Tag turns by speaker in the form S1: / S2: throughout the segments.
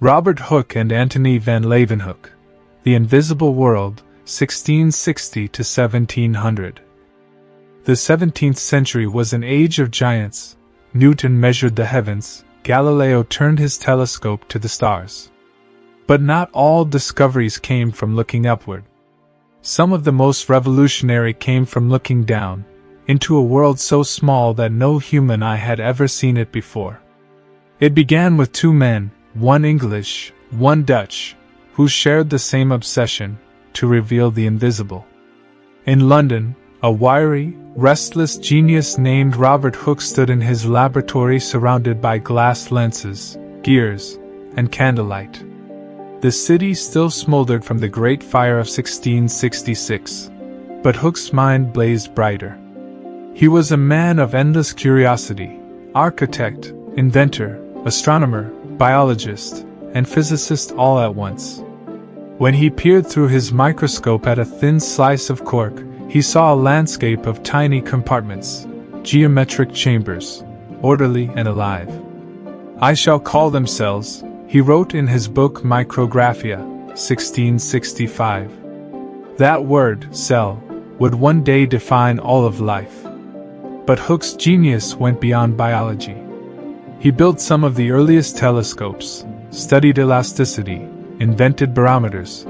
S1: Robert Hooke and Antonie van Leeuwenhoek. The Invisible World, 1660 to 1700. The 17th century was an age of giants. Newton measured the heavens, Galileo turned his telescope to the stars. But not all discoveries came from looking upward. Some of the most revolutionary came from looking down, into a world so small that no human eye had ever seen it before. It began with two men, one English, one Dutch, who shared the same obsession, to reveal the invisible. In London, a wiry, restless genius named Robert Hooke stood in his laboratory surrounded by glass lenses, gears, and candlelight. The city still smoldered from the Great Fire of 1666, but Hooke's mind blazed brighter. He was a man of endless curiosity, architect, inventor, astronomer, biologist, and physicist all at once. When he peered through his microscope at a thin slice of cork, he saw a landscape of tiny compartments, geometric chambers, orderly and alive. "I shall call them cells," he wrote in his book Micrographia, 1665. That word, cell, would one day define all of life. But Hooke's genius went beyond biology. He built some of the earliest telescopes, studied elasticity, invented barometers,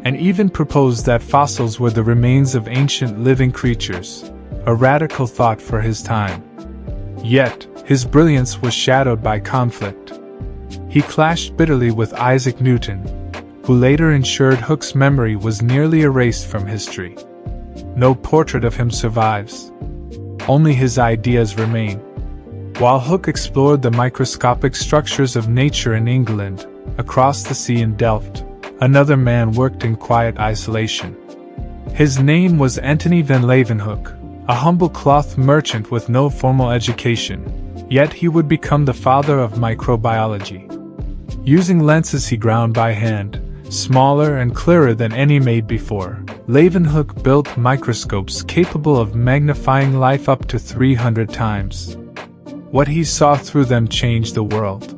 S1: and even proposed that fossils were the remains of ancient living creatures, a radical thought for his time. Yet, his brilliance was shadowed by conflict. He clashed bitterly with Isaac Newton, who later ensured Hooke's memory was nearly erased from history. No portrait of him survives. Only his ideas remain. While Hooke explored the microscopic structures of nature in England, across the sea in Delft, another man worked in quiet isolation. His name was Antonie van Leeuwenhoek, a humble cloth merchant with no formal education, yet he would become the father of microbiology. Using lenses he ground by hand, smaller and clearer than any made before, Leeuwenhoek built microscopes capable of magnifying life up to 300 times. What he saw through them changed the world.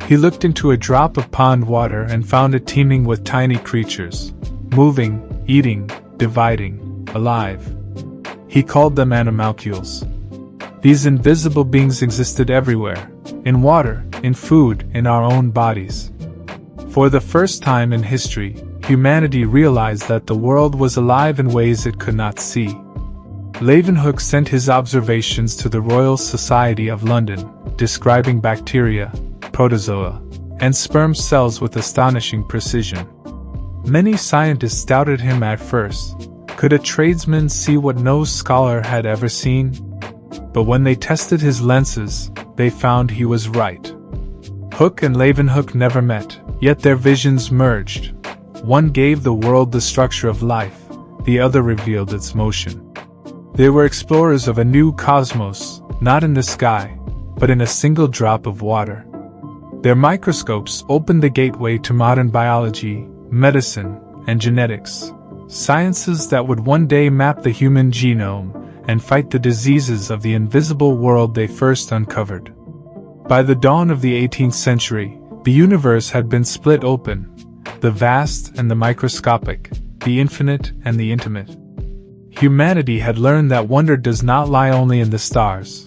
S1: He looked into a drop of pond water and found it teeming with tiny creatures, moving, eating, dividing, alive. He called them animalcules. These invisible beings existed everywhere, in water, in food, in our own bodies. For the first time in history, humanity realized that the world was alive in ways it could not see. Leeuwenhoek sent his observations to the Royal Society of London, describing bacteria, protozoa, and sperm cells with astonishing precision. Many scientists doubted him at first. Could a tradesman see what no scholar had ever seen? But when they tested his lenses, they found he was right. Hooke and Leeuwenhoek never met, yet their visions merged. One gave the world the structure of life, the other revealed its motion. They were explorers of a new cosmos, not in the sky, but in a single drop of water. Their microscopes opened the gateway to modern biology, medicine, and genetics, sciences that would one day map the human genome and fight the diseases of the invisible world they first uncovered. By the dawn of the 18th century, the universe had been split open, the vast and the microscopic, the infinite and the intimate. Humanity had learned that wonder does not lie only in the stars,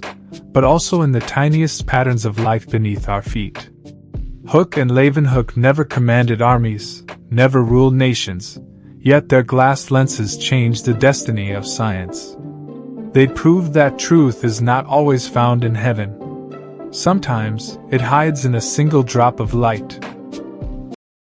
S1: but also in the tiniest patterns of life beneath our feet. Hooke and Leeuwenhoek never commanded armies, never ruled nations, yet their glass lenses changed the destiny of science. They proved that truth is not always found in heaven. Sometimes, it hides in a single drop of light,